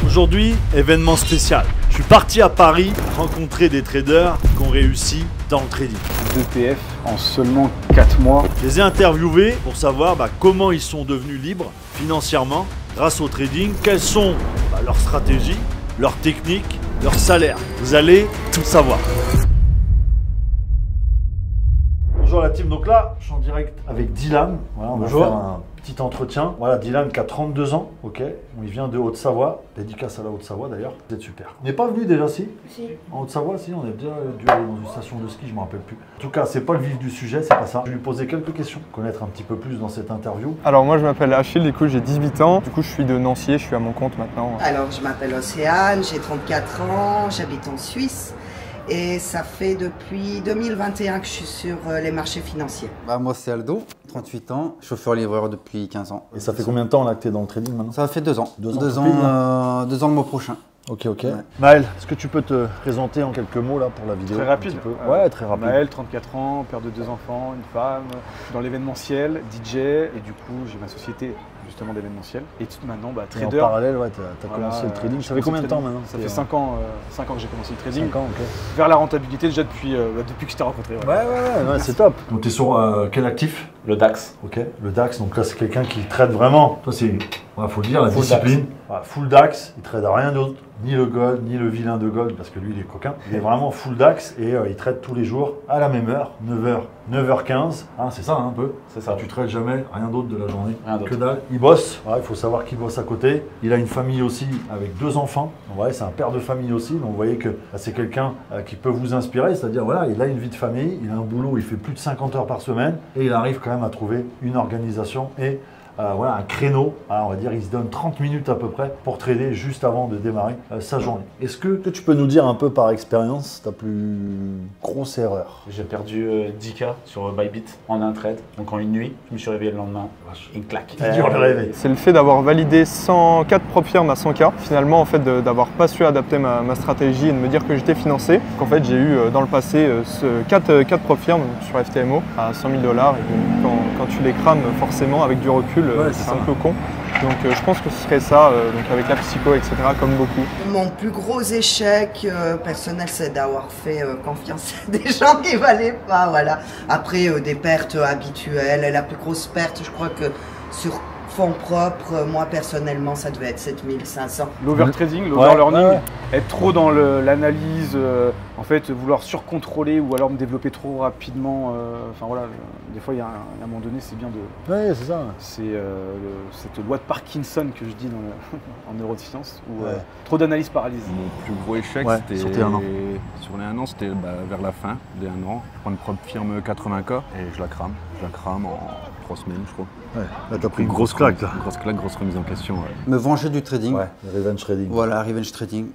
Aujourd'hui, événement spécial. Je suis parti à Paris rencontrer des traders qui ont réussi dans le trading. 2 PF en seulement 4 mois. Je les ai interviewés pour savoir comment ils sont devenus libres financièrement grâce au trading, quelles sont leurs stratégies, leurs techniques, leurs salaires. Vous allez tout savoir. Bonjour la team, donc là je suis en direct avec Dylan. Voilà, on va faire un petit entretien. Voilà, Dylan qui a 32 ans, ok. Il vient de Haute-Savoie, dédicace à la Haute-Savoie d'ailleurs. Vous êtes super. On n'est pas venu déjà, si? Si. En Haute-Savoie, si, on a déjà dû aller dans une station de ski, je ne me rappelle plus. En tout cas, c'est pas le vif du sujet, c'est pas ça. Je vais lui poser quelques questions, connaître un petit peu plus dans cette interview. Alors moi je m'appelle Achille, du coup j'ai 18 ans. Du coup je suis de Nancy, je suis à mon compte maintenant. Alors je m'appelle Océane, j'ai 34 ans, j'habite en Suisse. Et ça fait depuis 2021 que je suis sur les marchés financiers. Moi c'est Aldo, 38 ans, chauffeur-livreur depuis 15 ans. Et ça fait combien de temps là que tu es dans le trading maintenant? Ça fait 2 ans. 2 ans, 2 ans le mois prochain. Ok, ok. Ouais. Maël, est-ce que tu peux te présenter en quelques mots là pour la vidéo? Très rapide. Ouais, très rapide. Maël, 34 ans, père de 2 enfants, une femme, dans l'événementiel, DJ, et du coup j'ai ma société justement d'événementiel. Et maintenant, Et trader. en parallèle, ouais, tu as commencé le trading. Ça fait combien de temps maintenant? Ça fait 5 ans, 5 ans que j'ai commencé le trading. 5 ans, ok. Vers la rentabilité déjà depuis que je t'ai rencontré. Ouais, c'est top. Donc tu es sur quel actif? Le DAX. Ok, le DAX, donc là c'est quelqu'un qui trade vraiment. Toi c'est, faut le dire, la Full discipline. Voilà, full DAX, il trade à rien d'autre, ni le gold, ni le vilain de gold, parce que lui il est coquin. Il est vraiment full DAX et il trade tous les jours à la même heure, 9h, 9h15. Hein, c'est ça un peu. C'est ça. Tu trades jamais rien d'autre de la journée. Rien d'autre. Que dalle. Il bosse, il faut savoir qu'il bosse à côté. Il a une famille aussi avec 2 enfants. Donc, ouais, c'est un père de famille aussi. Donc vous voyez que c'est quelqu'un qui peut vous inspirer. C'est-à-dire, voilà, il a une vie de famille, il a un boulot, il fait plus de 50 heures par semaine et il arrive quand même à trouver une organisation et voilà, un créneau, on va dire, il se donne 30 minutes à peu près pour trader juste avant de démarrer sa journée. Est-ce que tu peux nous dire un peu par expérience ta plus grosse erreur? J'ai perdu 10K sur Bybit en un trade, donc en une nuit. Je me suis réveillé le lendemain, une claque. C'est dur de rêver. C'est le fait d'avoir validé 4 prop firmes à 100K. Finalement en fait d'avoir pas su adapter ma stratégie et de me dire que j'étais financé. En fait j'ai eu dans le passé 4 prop firmes sur FTMO à 100 000 $. Et quand tu les crames forcément avec du recul, c'est un peu con. Donc je pense que ce serait ça, donc avec la psycho, etc., comme beaucoup. Mon plus gros échec personnel, c'est d'avoir fait confiance à des gens qui ne valaient pas. Voilà. Après, des pertes habituelles. Et la plus grosse perte, je crois que sur fonds propres, moi personnellement, ça devait être 7500. L'overtrading, l'overlearning, ouais. être trop dans l'analyse, en fait, vouloir surcontrôler ou alors me développer trop rapidement. Enfin voilà, des fois, il y a un moment donné, c'est bien de. Ouais, c'est ça. C'est cette loi de Parkinson que je dis en neurosciences, où Ouais. trop d'analyse paralyse. Mon plus gros échec, Ouais, c'était sur tes 1 an. Sur les 1 an, c'était vers la fin des 1 an. Je prends une propre firme 80K et je la crame. Je la crame en 3 semaines, je crois. Ouais. Là, t'as pris une grosse claque, là. Grosse claque, grosse remise en question. Ouais. Me venger du trading. Ouais, le revenge trading. Voilà, revenge trading,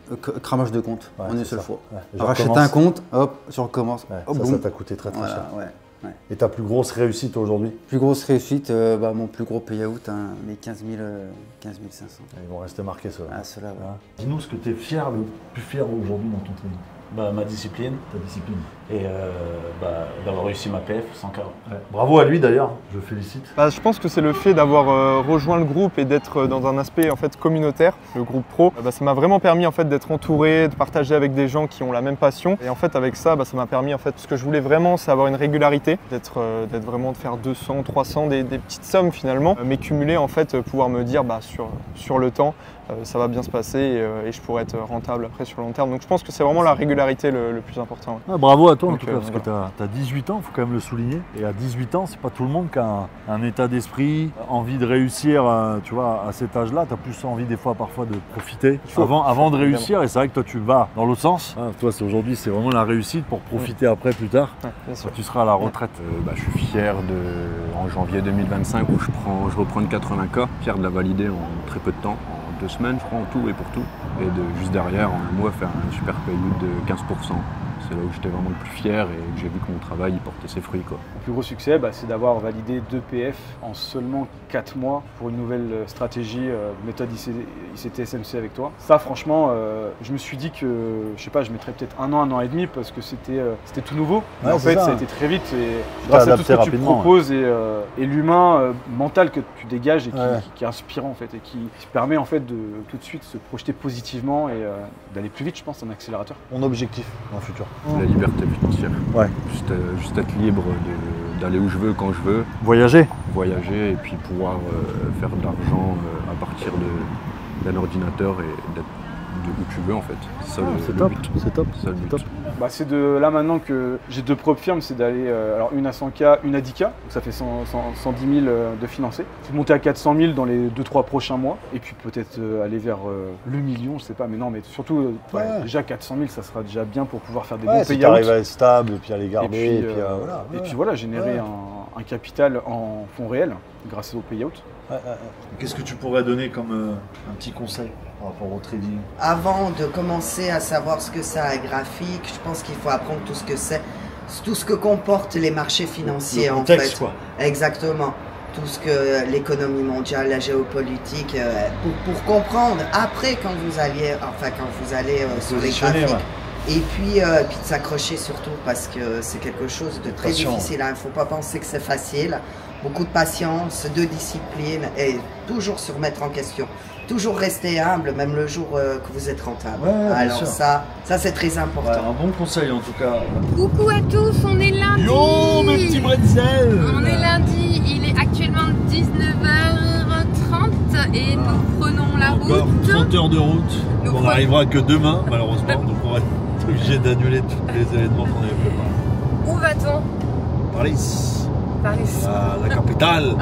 cramage de compte Ouais, en une c'est seule ça. fois. Ouais. Je Racheter recommence. un compte, hop, je recommence. Ouais, hop, ça boum. t'a coûté très Voilà, cher. ouais. Et ta plus grosse réussite aujourd'hui? Plus grosse réussite, mon plus gros payout, mes 15 500. Ils vont rester marqués ceux-là. Ah, ceux-là, ouais. Hein. Dis-nous ce que tu es fier, le plus fier aujourd'hui dans ton trading. Ma discipline Ta discipline. et d'avoir réussi ma PF 100K. Ouais. Bravo à lui d'ailleurs, je le félicite. Je pense que c'est le fait d'avoir rejoint le groupe et d'être dans un aspect en fait communautaire, le groupe pro. Ça m'a vraiment permis en fait d'être entouré, de partager avec des gens qui ont la même passion. Et en fait avec ça, ça m'a permis en fait, ce que je voulais vraiment, c'est avoir une régularité, d'être vraiment de faire 200, 300, des petites sommes finalement, mais cumuler en fait, pouvoir me dire sur le temps, ça va bien se passer et je pourrais être rentable après sur le long terme. Donc je pense que c'est vraiment la régularité le plus important. Ouais. Ah, bravo à toi en Donc, tout cas, parce que tu as 18 ans, il faut quand même le souligner. Et à 18 ans, c'est pas tout le monde qui a un état d'esprit, envie de réussir, tu vois, à cet âge-là. Tu as plus envie des fois parfois de profiter avant de réussir. Et c'est vrai que toi tu vas dans l'autre sens. Ah, toi aujourd'hui c'est vraiment la réussite pour profiter après plus tard. Ouais, bien sûr. Quand tu seras à la retraite. Je suis fier en janvier 2025 où je reprends une 80K, fier de la valider en très peu de temps, en 2 semaines je crois en tout et pour tout. Et juste derrière, en un mois, faire un super payout de 15%. C'est là où j'étais vraiment le plus fier et que j'ai vu que mon travail il portait ses fruits, quoi. Mon plus gros succès, c'est d'avoir validé 2 PF en seulement 4 mois pour une nouvelle stratégie méthode ICT-SMC avec toi. Ça, franchement, je me suis dit que, je sais pas, je mettrais peut-être un an et demi parce que c'était tout nouveau. Mais en fait, ça a été très vite et grâce à tout ce que tu proposes et l'humain mental que tu dégages et qui est inspirant en fait et qui permet en fait de tout de suite se projeter positivement et d'aller plus vite, je pense, un accélérateur. Mon objectif dans le futur. La liberté financière. Ouais. Juste être libre d'aller où je veux, quand je veux. Voyager. Voyager et puis pouvoir faire de l'argent à partir d'un ordinateur et d'être où tu veux en fait. C'est ça le top. but. C'est top. C'est ça le but. Top. C'est de là maintenant que j'ai 2 propres firmes, c'est d'aller, alors une à 100K, une à 10K, donc ça fait 110 000 de financer. C'est de monter à 400 000 dans les 2-3 prochains mois, et puis peut-être aller vers le million, je sais pas, mais non, mais surtout déjà 400 000, ça sera déjà bien pour pouvoir faire des bons si payouts. tu arrives à être stable, et puis à les garder, et puis voilà, générer un capital en fonds réels grâce aux payouts. Qu'est-ce que tu pourrais donner comme un petit conseil par rapport au trading? Avant de commencer à savoir ce que c'est un graphique, je pense qu'il faut apprendre tout ce que c'est, tout ce que comportent les marchés financiers le contexte, en fait. Quoi. Exactement. Tout ce que l'économie mondiale, la géopolitique, pour comprendre après quand vous allez sur les graphiques. Et puis de s'accrocher surtout parce que c'est quelque chose de très difficile. Il ne faut pas penser que c'est facile. Beaucoup de patience, de discipline et toujours se remettre en question. Toujours rester humble, même le jour que vous êtes rentable. Alors ça c'est très important. Ouais, un bon conseil en tout cas. Coucou à tous, on est lundi. Yo mes petits bretzels. On est lundi, il est actuellement 19h30 et nous prenons la route. Encore 30 heures de route. On n'arrivera que demain malheureusement, donc on va être obligé d'annuler tous les événements qu'on avait préparés. Où va-t-on? Paris. Paris. La capitale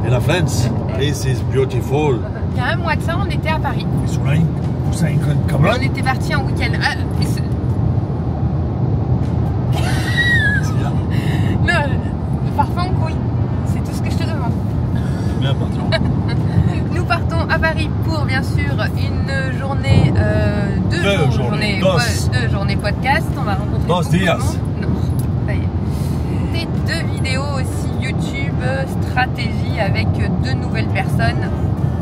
de la France. Paris is beautiful. Il y a un mois de ça, on était à Paris. On était partis en week-end. Non, parfois on couille. C'est tout ce que je te demande. Bien parti. Nous partons à Paris pour bien sûr une journée, deux journées podcast. On va rencontrer beaucoup de monde. Non, ça y est. Des 2 vidéos aussi YouTube stratégie avec 2 nouvelles personnes.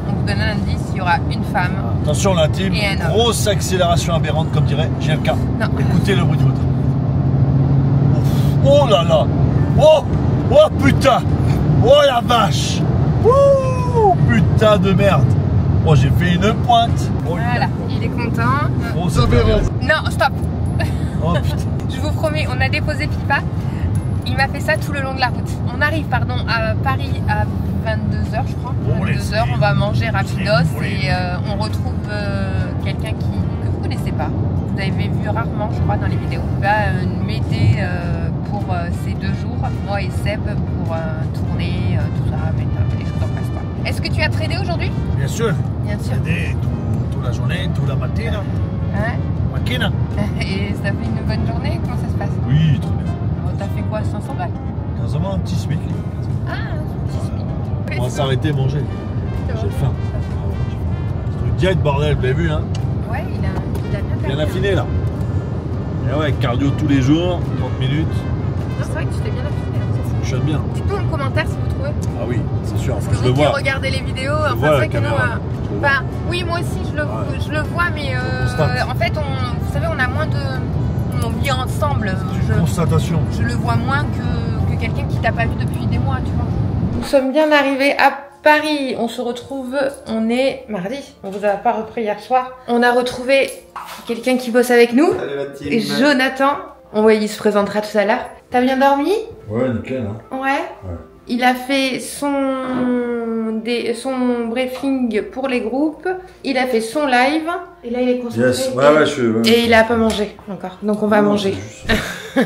On vous donne un indice, il y aura une femme. Attention l'intime, grosse accélération aberrante comme dirait GLK. Écoutez le bruit du moteur. Oh là là. Oh putain. Oh la vache. Ouh, putain de merde. Oh j'ai fait une pointe. Voilà, il est content. Oh ça fait. Non, stop. Oh putain. Je vous promets, on a déposé Pipa. Il m'a fait ça tout le long de la route. On arrive à Paris à 22h je crois. 22h, on va manger rapidos et on retrouve quelqu'un que vous ne connaissez pas. Vous avez vu rarement je crois dans les vidéos. Il va m'aider pour ces 2 jours, moi et Seb, pour tourner, tout ça, mettre un peu les choses en place. Est-ce que tu as tradé aujourd'hui? Bien sûr. Bien sûr. Tradé toute la journée, toute la matinée. Ouais. Maquina. Et ça fait une bonne journée? Comment ça se passe? Oui, très bien. T'as fait quoi, 500 balles? 15 ans, un petit SMIC. Ah, un petit SMIC. On va s'arrêter manger. J'ai faim. C'est une diète bordel, vous avez vu hein? Ouais, il a bien affiné là. Et ouais, cardio tous les jours, 30 minutes. Non, c'est vrai que tu t'es bien affiné. Ça fonctionne bien. Dites-nous en commentaire si vous trouvez. Ah oui, c'est sûr. Parce que vous qui regardez les vidéos, enfin c'est vrai que nous... oui, moi aussi je le vois, mais en fait, vous savez, on a moins de... On vit ensemble. Constatation. Je le vois moins que quelqu'un qui t'a pas vu depuis des mois, tu vois. Nous sommes bien arrivés à Paris. On se retrouve, on est mardi. On vous a pas repris hier soir. On a retrouvé quelqu'un qui bosse avec nous. Salut la team. Et Jonathan. Il se présentera tout à l'heure. T'as bien dormi? Ouais, nickel. Hein. Ouais. Il a fait son briefing pour les groupes, il a fait son live, et là il est concentré. Yes. Et il a pas mangé encore, donc on va manger. Je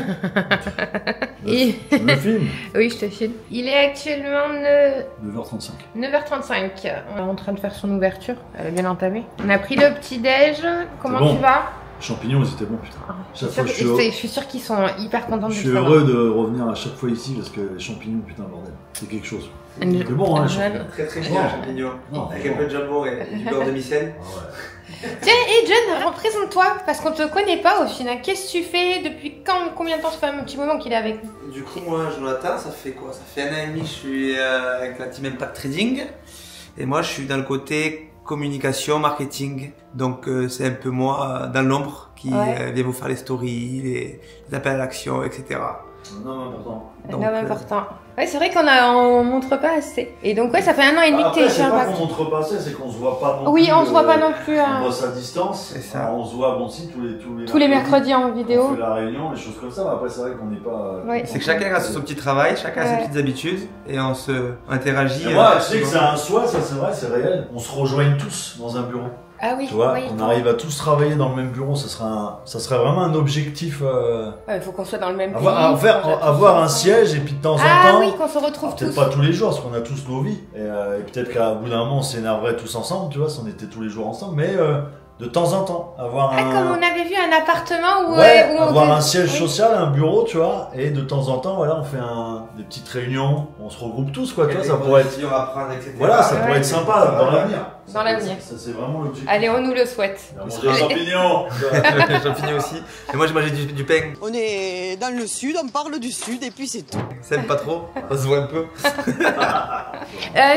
me filme. Oui, je te filme. Il est actuellement 9h35. 9h35. On est en train de faire son ouverture, elle est bien entamée. On a pris le petit déj, comment tu vas? champignons, ils étaient bons, putain. Chaque fois, Je suis sûre qu'ils sont hyper contents de je suis heureux de revenir à chaque fois ici parce que les champignons, putain, bordel, c'est quelque chose. C'est bon, hein, les champignons. Très très bien, champignons. Avec un peu de jambon et du beurre de micelle. Tiens, et John, représente-toi, parce qu'on te connaît pas au final. Qu'est-ce que tu fais depuis combien de temps? Ça fait un petit moment qu'il est avec nous. Du coup, moi, Jonathan, ça fait quoi? Ça fait 1 an et demi que je suis avec la team Impact Trading. Et moi, je suis dans le côté communication, marketing. Donc, c'est un peu moi dans l'ombre qui vient vous faire les stories, les appels à l'action, etc. Un homme important. Un homme important. Ouais, c'est vrai on montre pas assez. Et donc, ouais, ça fait 1 an et demi que t'es chez Impact. C'est pas qu'on montre pas assez, c'est qu'on se voit pas non plus. Oui, on se voit pas non plus. On bosse à distance. C'est ça. Alors, on se voit, bon, si, tous les mercredis en vidéo. On fait la réunion, des choses comme ça. Mais après, c'est vrai qu'on n'est pas. Oui. C'est que chacun a son petit travail, chacun a ses petites habitudes et on se interagit. Et moi, je sais que c'est un soi, ça c'est vrai, c'est réel. On se rejoigne tous dans un bureau. Ah oui, tu vois, oui, on arrive à tous travailler dans le même bureau, ça serait vraiment un objectif. Il faut qu'on soit dans le même pays. Avoir un siège et puis de temps en temps. Ah oui, qu'on se retrouve tous. Peut-être pas tous les jours, parce qu'on a tous nos vies. Et peut-être qu'à bout d'un moment, on s'énerverait tous ensemble, tu vois, si on était tous les jours ensemble. Mais de temps en temps, avoir comme on avait vu un appartement où, avoir un siège social, un bureau, tu vois, et de temps en temps, voilà, on fait des petites réunions, on se regroupe tous, quoi, tu vois, ça pourrait être. Voilà, ça pourrait être sympa dans l'avenir. Dans l'avenir. Ça, c'est vraiment l'objectif. Allez, on nous le souhaite. Manger des champignons. Les champignons aussi. Et moi, j'ai mangé du pain. On est dans le sud, on parle du sud et puis c'est tout. Ça aime pas trop, ça se voit un peu.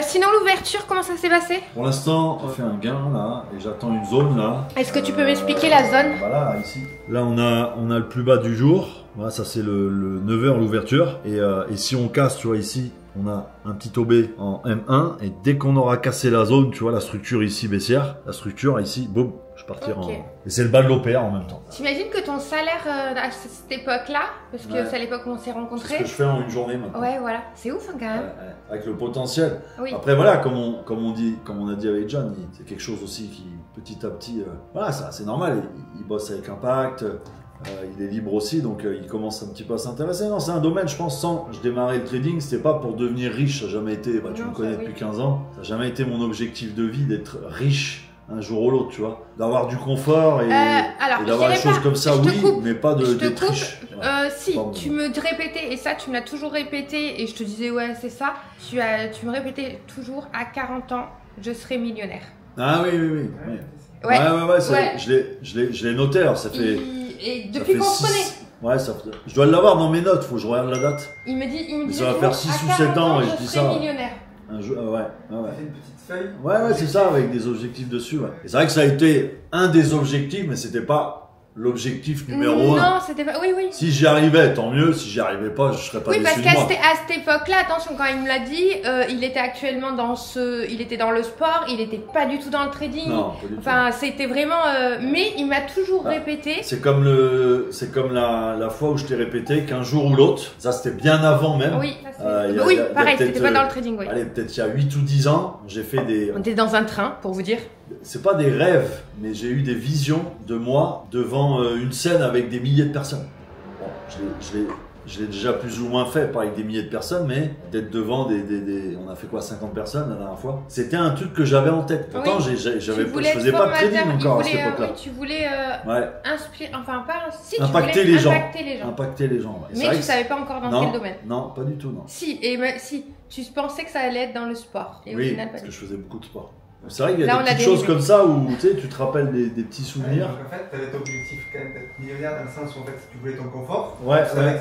Sinon, l'ouverture, comment ça s'est passé? Pour l'instant, on fait un gain là, et j'attends une zone là. Est-ce que tu peux m'expliquer la zone? Voilà, ici. Là, on a le plus bas du jour. Voilà, ça c'est le 9h l'ouverture. Et si on casse, tu vois, ici, on a un petit OB en M1. Et dès qu'on aura cassé la zone, tu vois, la structure ici baissière, la structure ici, boum, je partirai en. Et c'est le bas de l'OPR en même temps. T'imagines que ton salaire à cette époque-là, parce que c'est à l'époque où on s'est rencontrés. C'est ce que je fais en une journée maintenant. Ouais, voilà. C'est ouf hein, quand même. Avec le potentiel. Oui. Après, voilà, comme on a dit avec John, c'est quelque chose aussi qui, petit à petit, voilà, c'est normal. Il bosse avec Impact. Il est libre aussi, donc il commence un petit peu à s'intéresser. Non, c'est un domaine, je pense, je démarrais le trading, c'était pas pour devenir riche, ça n'a jamais été, tu me connais depuis 15 ans, ça n'a jamais été mon objectif de vie d'être riche un jour ou l'autre, tu vois. D'avoir du confort et d'avoir des choses comme ça, oui, mais pas d'être riche. Si, tu me répétais, et ça tu me l'as toujours répété, et je te disais ouais c'est ça, tu me répétais toujours à 40 ans, je serai millionnaire. Ah oui. Ouais, je l'ai noté, alors ça fait... Et depuis qu'on se connaît. Ouais, je dois l'avoir dans mes notes, faut que je regarde la date. Il me dit ça va faire 6 ou 7 ans et je dis ça. Millionnaire. Ouais. Fait une petite feuille. Ouais, c'est ça, avec des objectifs dessus. Ouais. Et c'est vrai que ça a été un des objectifs, mais c'était pas l'objectif numéro 1. Non, c'était pas. Oui. Si j'y arrivais, tant mieux. Si j'y arrivais pas, je serais pas déçu de moi. Oui, parce qu'à cette époque-là, attention, quand il me l'a dit, il était actuellement il était dans le sport, il était pas du tout dans le trading. Non, pas du tout. Enfin, c'était vraiment. Mais il m'a toujours répété. C'est comme la fois où je t'ai répété qu'un jour ou l'autre, ça c'était bien avant même. Oui, pareil, c'était pas dans le trading. Oui. Allez, peut-être il y a 8 ou 10 ans, j'ai fait des. On était dans un train, pour vous dire. C'est pas des rêves, mais j'ai eu des visions de moi devant une scène avec des milliers de personnes. Bon, je l'ai déjà plus ou moins fait, pas avec des milliers de personnes, mais d'être devant on a fait quoi, 50 personnes la dernière fois. C'était un truc que j'avais en tête. Pourtant, je faisais pas de trading encore à cette époque-là. Oui, tu voulais inspirer, enfin pas, si impacter les gens. Impacter les gens. Ouais. Mais tu savais pas encore dans quel domaine. Non, pas du tout, non. Si, tu pensais que ça allait être dans le sport. Et oui, au final, parce que je faisais beaucoup de sport. C'est vrai qu'il y a des petites choses comme ça où tu te rappelles des petits souvenirs. Donc en fait, tu avais ton objectif quand même d'être millionnaire dans le sens où en fait, tu voulais ton confort. Ouais. Mais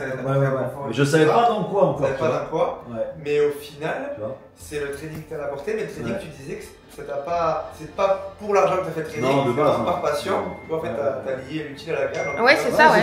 je savais pas dans quoi encore. Je savais pas dans quoi. Mais au final, c'est le trading que tu as apporté. Mais le trading, tu disais que c'est pas pour l'argent que tu as fait trading. Non, de base. Par passion. Toi, en fait, tu as lié l'utile à l'agréable. Ouais, c'est ça, ouais.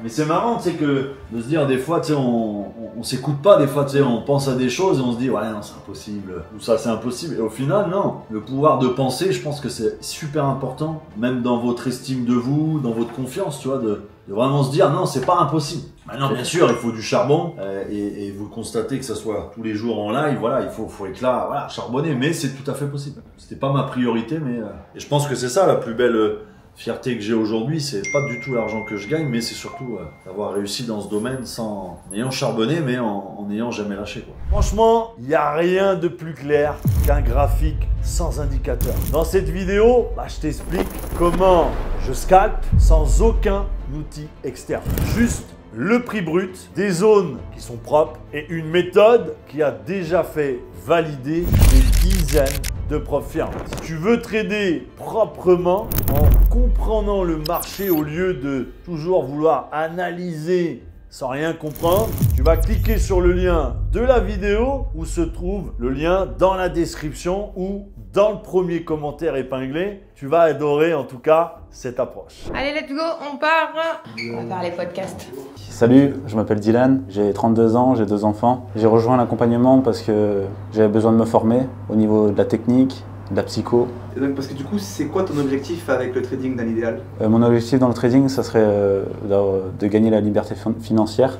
Mais c'est marrant, tu sais, de se dire des fois, tu sais, on s'écoute pas, des fois, tu sais, on pense à des choses et on se dit, ouais, non, c'est impossible. Ou ça, c'est impossible. Et au final, non. Le pouvoir de penser, je pense que c'est super important, même dans votre estime de vous, dans votre confiance, tu vois, de vraiment se dire, non, c'est pas impossible. Maintenant, bien sûr, il faut du charbon, et vous constatez que ça soit tous les jours en live, voilà, il faut être là, voilà, charbonner, mais c'est tout à fait possible. C'était pas ma priorité, mais et je pense que c'est ça la plus belle fierté que j'ai aujourd'hui, c'est pas du tout l'argent que je gagne, mais c'est surtout d'avoir réussi dans ce domaine en ayant charbonné, mais en n'ayant jamais lâché, quoi. Franchement, il n'y a rien de plus clair qu'un graphique sans indicateur. Dans cette vidéo, je t'explique comment Je scalpe sans aucun outil externe. Juste le prix brut, des zones qui sont propres et une méthode qui a déjà fait valider des dizaines de propres firmes. Si tu veux trader proprement en comprenant le marché au lieu de toujours vouloir analyser sans rien comprendre, tu vas cliquer sur le lien de la vidéo où se trouve le lien dans la description ou dans le premier commentaire épinglé. Tu vas adorer en tout cas cette approche. Allez, let's go, on part. On va faire les podcasts. Salut, je m'appelle Dylan, j'ai 32 ans, j'ai 2 enfants. J'ai rejoint l'accompagnement parce que j'avais besoin de me former au niveau de la technique, de la psycho. Et donc, parce que du coup, c'est quoi ton objectif avec le trading dans l'idéal? Mon objectif dans le trading, ça serait de gagner la liberté financière,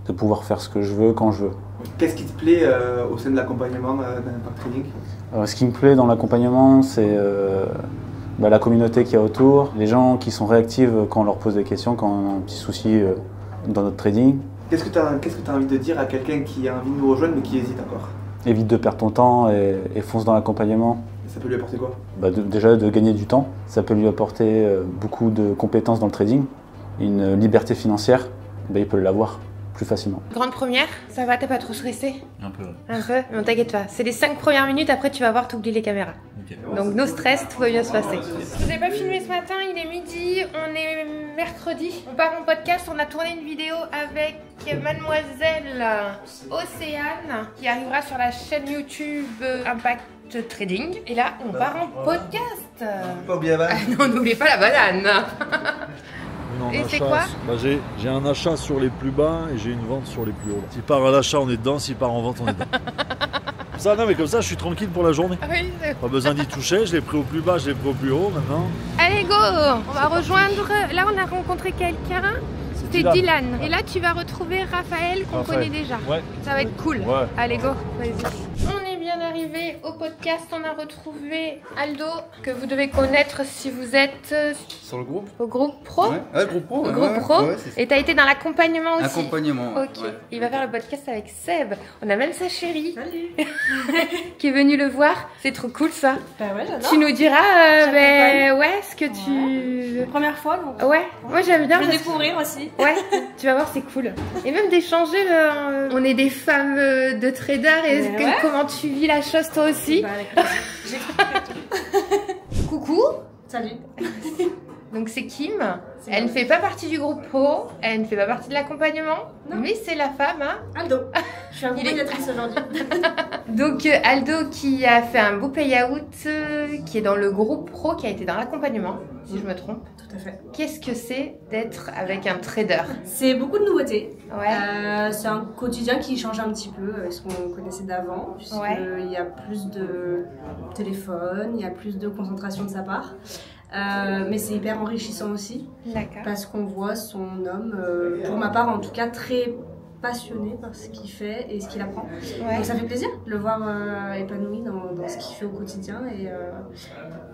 de pouvoir faire ce que je veux quand je veux. Qu'est-ce qui te plaît au sein de l'accompagnement d'Impact Trading? Ce qui me plaît dans l'accompagnement, c'est la communauté qu'il y a autour, les gens qui sont réactifs quand on leur pose des questions, quand on a un petit souci dans notre trading. Qu'est-ce que tu as envie de dire à quelqu'un qui a envie de nous rejoindre mais qui hésite encore? Évite de perdre ton temps et fonce dans l'accompagnement. Ça peut lui apporter quoi? Déjà de gagner du temps, ça peut lui apporter beaucoup de compétences dans le trading, une liberté financière, il peut l'avoir plus facilement. Grande première, ça va, t'es pas trop stressé? Un peu. Un peu? Non, t'inquiète pas, c'est les 5 premières minutes, après tu vas voir, t'oublies les caméras. Okay. Donc no stress, tout va bien se passer. Je vous ai pas filmé ce matin, il est midi, on est mercredi. On part en podcast, on a tourné une vidéo avec mademoiselle Océane qui arrivera sur la chaîne YouTube Impact Trading. Et là, on part en podcast. Pas oublier la banane. Non, n'oubliez pas la banane. Et c'est quoi? J'ai un achat sur les plus bas et j'ai une vente sur les plus hauts. S'il part à l'achat, on est dedans. S'il part en vente, on est dedans. Ça, non, mais comme ça, je suis tranquille pour la journée. Oui, pas besoin d'y toucher. Je l'ai pris au plus bas, je l'ai pris au plus haut maintenant. Allez, go! On va rejoindre. Là, on a rencontré quelqu'un. C'est Dylan. Et là, tu vas retrouver Raphaël qu'on connaît déjà. Ouais. Ça va être cool. Ouais. Allez, go. Vas-y. On est bien arrivé au podcast. On a retrouvé Aldo, que vous devez connaître si vous êtes sur le groupe. Au groupe pro. Ouais, groupe pro. Au groupe pro. Ouais, et t'as été dans l'accompagnement aussi. Accompagnement. Ok. Ouais. Il va faire le podcast avec Seb. On a même sa chérie. Salut. Qui est venue le voir. C'est trop cool ça. Bah ouais, j'adore. Tu nous diras, ouais, ce que tu. Première fois donc. Ouais. Moi j'aime bien. Je vais découvrir aussi. Ouais, tu vas voir, c'est cool. Et même d'échanger, on est des femmes de traders et comment tu vis la chose toi aussi. Bah, coucou. Salut. Donc c'est Kim, elle ne fait pas partie du groupe pro, elle ne fait pas partie de l'accompagnement, mais c'est la femme, hein. Aldo. Je suis accompagnatrice aujourd'hui. Donc Aldo qui a fait un beau payout, qui est dans le groupe pro, qui a été dans l'accompagnement, si je me trompe. Tout à fait. Qu'est-ce que c'est d'être avec un trader? C'est beaucoup de nouveautés. Ouais. C'est un quotidien qui change un petit peu avec ce qu'on connaissait d'avant, puisqu'il y a plus de téléphone, il y a plus de concentration de sa part. Mais c'est hyper enrichissant aussi, parce qu'on voit son homme, pour ma part en tout cas, très passionné par ce qu'il fait et ce qu'il apprend. Donc ça fait plaisir de le voir épanoui dans ce qu'il fait au quotidien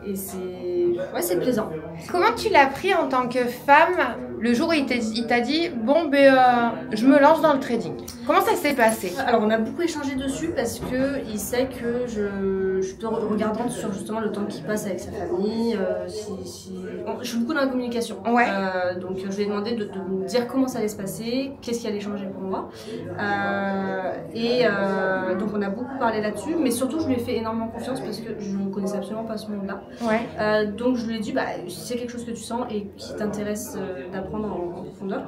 et c'est plaisant. Comment tu l'as pris en tant que femme le jour où il t'a dit bon je me lance dans le trading? Comment ça s'est passé? Alors on a beaucoup échangé dessus parce que il sait que je suis regardante sur justement le temps qu'il passe avec sa famille. Je suis beaucoup dans la communication. Donc je lui ai demandé de me dire comment ça allait se passer, qu'est-ce qui allait changer pour moi. Donc on a beaucoup parlé là-dessus, mais surtout je lui ai fait énormément confiance parce que je ne connaissais absolument pas ce monde-là. Donc je lui ai dit si c'est quelque chose que tu sens et qui t'intéresse d'apprendre en profondeur,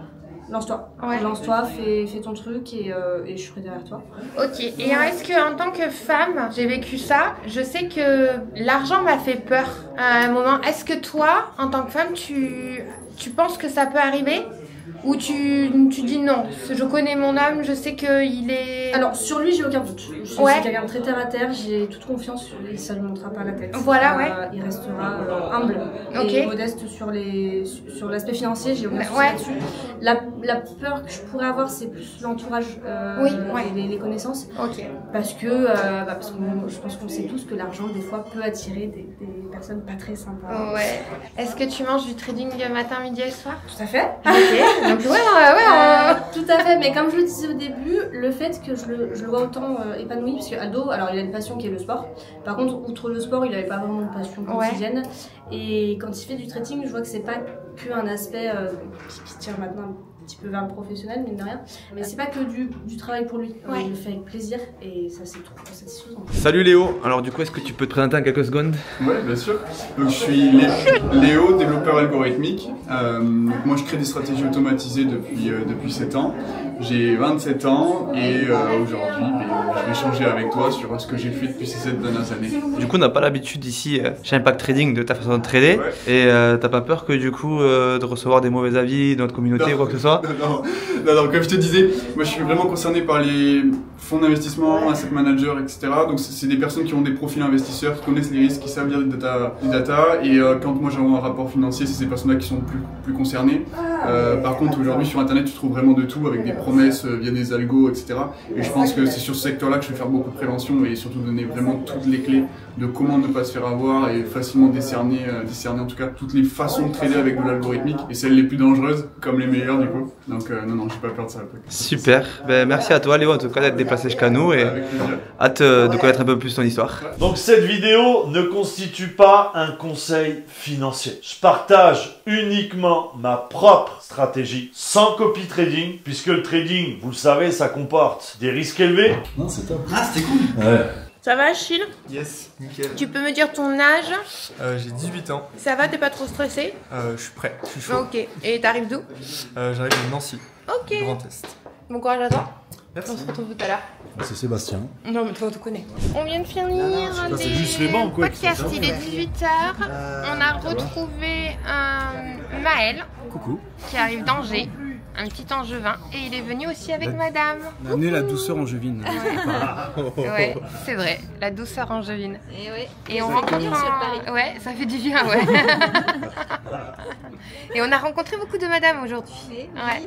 lance-toi. Lance-toi, fais ton truc et je serai derrière toi. Ok, et est-ce qu'en tant que femme, j'ai vécu ça, je sais que l'argent m'a fait peur à un moment. Est-ce que toi, en tant que femme, tu penses que ça peut arriver? Ou tu dis non, je connais mon homme, je sais qu'il est... Alors sur lui j'ai aucun doute, c'est quelqu'un de très terre à terre, j'ai toute confiance sur lui, ça ne montera pas la tête. Voilà, il restera humble et modeste sur l'aspect financier, j'ai aucun souci là-dessus. La peur que je pourrais avoir c'est plus l'entourage, les connaissances. Parce que je pense qu'on sait tous que l'argent des fois peut attirer des personnes pas très sympas. Ouais. Est-ce que tu manges du trading matin, midi et soir? Tout à fait. Ok. Donc tout à fait, mais comme je le disais au début, le fait que je le vois autant épanoui, parce qu'ado, alors il a une passion qui est le sport. Par contre, outre le sport, il n'avait pas vraiment de passion quotidienne. Et quand il fait du trading, je vois que c'est pas qu'un aspect qui tire maintenant un petit peu vers le professionnel, mine de rien. Mais c'est pas que du travail pour lui. Il le fait avec plaisir et ça c'est trop satisfaisant. Salut Léo, alors du coup est-ce que tu peux te présenter en quelques secondes? Ouais, bien sûr. Donc je suis Léo, développeur algorithmique. Donc moi je crée des stratégies automatisées depuis 7 ans. J'ai 27 ans et aujourd'hui je vais échanger avec toi sur ce que j'ai fait depuis ces 7 dernières années. Du coup on n'a pas l'habitude ici chez Impact Trading de ta façon de trader et t'as pas peur que du coup de recevoir des mauvais avis de notre communauté ou quoi que ce soit? Non, comme je te disais, moi je suis vraiment concerné par les fonds d'investissement, asset managers, etc. Donc c'est des personnes qui ont des profils investisseurs, qui connaissent les risques, qui savent lire les data. Et quand moi j'envoie un rapport financier, c'est ces personnes-là qui sont plus concernées. Par contre aujourd'hui sur internet tu trouves vraiment de tout avec des promesses via des algos, etc. Et je pense que c'est sur ce secteur-là que je vais faire beaucoup de prévention et surtout donner vraiment toutes les clés de comment ne pas se faire avoir et facilement discerner en tout cas toutes les façons de trader avec de l'algorithmique et celles les plus dangereuses comme les meilleures du coup. Donc non, j'ai pas peur de ça. Super, ben, merci à toi Léo en tout cas d'être déplacé jusqu'à nous et hâte de connaître un peu plus ton histoire. Donc cette vidéo ne constitue pas un conseil financier. Je partage uniquement ma propre stratégie sans copy trading puisque le trading, vous le savez, ça comporte des risques élevés. Non, c'est top. Ah, c'était cool. Ouais. Ça va, Achille? Yes, nickel. Tu peux me dire ton âge? J'ai 18 ans. Ça va, t'es pas trop stressé? Je suis prêt, je suis chaud. Ok. Et t'arrives d'où? J'arrive de Nancy. Ok. Grand Est. Bon courage à toi. Merci. On se retrouve tout à l'heure. C'est Sébastien. Non, mais toi, on te connaît. On vient de finir c'est juste les banques, quoi, podcast. Il est 18h. On a retrouvé Maël. Coucou. Qui arrive d'Angers. Un petit angevin. Et il est venu aussi avec madame. On a amené la douceur angevine. Ouais, c'est vrai. La douceur angevine. Et ouais. Et on ça rencontre fait du bien sur Paris. Ouais, ça fait du bien, ouais. Et on a rencontré beaucoup de madames aujourd'hui. Ouais.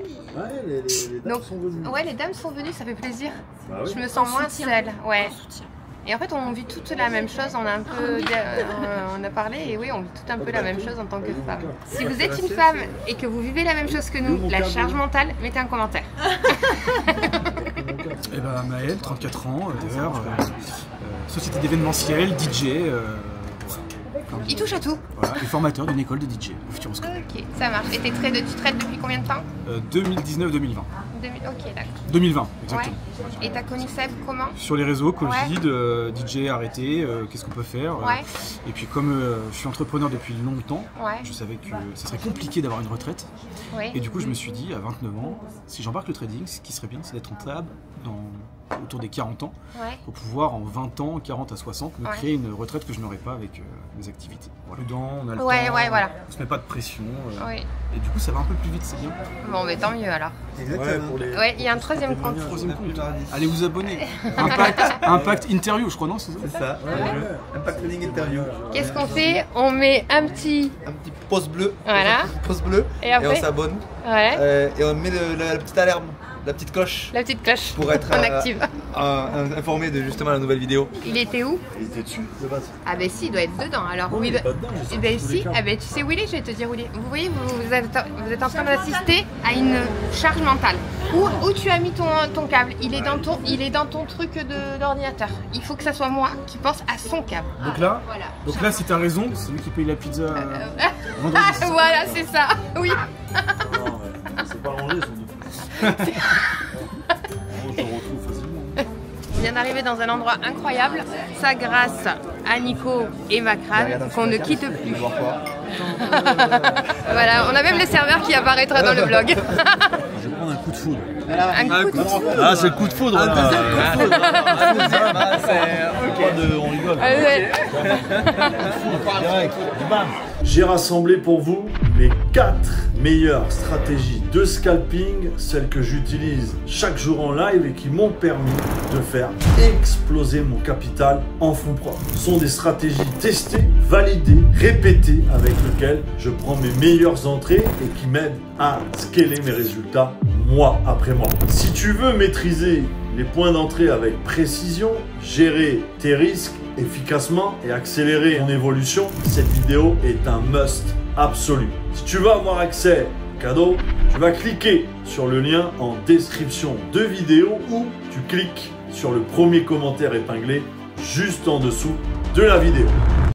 Les dames sont venues. Ouais, les dames sont venues, ça fait plaisir. Bah oui. Je me sens moins seule. Ouais. Et en fait, on vit toutes la même chose, on a un peu, on a parlé et oui, on vit tout un peu la même chose en tant que femme. Si vous êtes une femme et que vous vivez la même chose que nous, la charge mentale, mettez un commentaire. Et bah Maël, 34 ans, société d'événementiel, DJ, il touche à tout. Voilà, et formateur d'une école de DJ au Futuroscope. Ok, ça marche. Et tu trades depuis combien de temps? 2019-2020. Ok, d'accord. 2020, exactement. Ouais. Et t'as connu Seb comment? Sur les réseaux, Covid, DJ arrêté, qu'est-ce qu'on peut faire? Et puis comme je suis entrepreneur depuis longtemps, je savais que ça serait compliqué d'avoir une retraite. Et du coup, je me suis dit, à 29 ans, si j'embarque le trading, ce qui serait bien, c'est d'être rentable autour des 40 ans, pour pouvoir en 20 ans, 40 à 60, me créer une retraite que je n'aurais pas avec mes activités. Voilà. On a le temps, voilà. On se met pas de pression, et du coup ça va un peu plus vite, c'est bien. Bon, mais tant mieux alors. Ouais, il y a un troisième compte. Allez vous abonner. Impact Interview, je crois, non? C'est ça, Impact Trading Interview. Qu'est-ce qu'on fait? On met un petit post bleu, et après on s'abonne, et on met la petite alarme. La petite cloche. La petite cloche. Pour être active. Informé de justement la nouvelle vidéo. Il était où? Il était dessus de base. Ah ben si, il doit être dedans. Alors oui, il est pas dedans. Ben si, ah ben tu sais où il est, je vais te dire où il est. Vous voyez, vous êtes en train d'assister à une charge mentale. Où tu as mis ton câble? Il est dans ton truc d'ordinateur. Il faut que ça soit moi qui pense à son câble. Donc là, si t'as raison, c'est lui qui paye la pizza. Vendredi. Voilà, c'est ça. Oui. Non, c'est pas rangé, on se retrouve facilement. On vient d'arriver dans un endroit incroyable, ça grâce à Nico et Macran qu'on ne quitte plus. Voilà, on a même le serveur qui apparaîtra dans le vlog. Je vais prendre un coup de foudre. Un coup de foudre. Ah, c'est le coup de foudre. On rigole. J'ai rassemblé pour vous les 4 meilleures stratégies de scalping, celles que j'utilise chaque jour en live et qui m'ont permis de faire exploser mon capital en fonds propres. Ce sont des stratégies testées, validées, répétées, avec lesquelles je prends mes meilleures entrées et qui m'aident à scaler mes résultats mois après mois. Si tu veux maîtriser les points d'entrée avec précision, gérer tes risques efficacement et accélérer ton évolution, cette vidéo est un must absolu. Si tu veux avoir accès au cadeau, tu vas cliquer sur le lien en description de vidéo ou tu cliques sur le premier commentaire épinglé juste en dessous de la vidéo.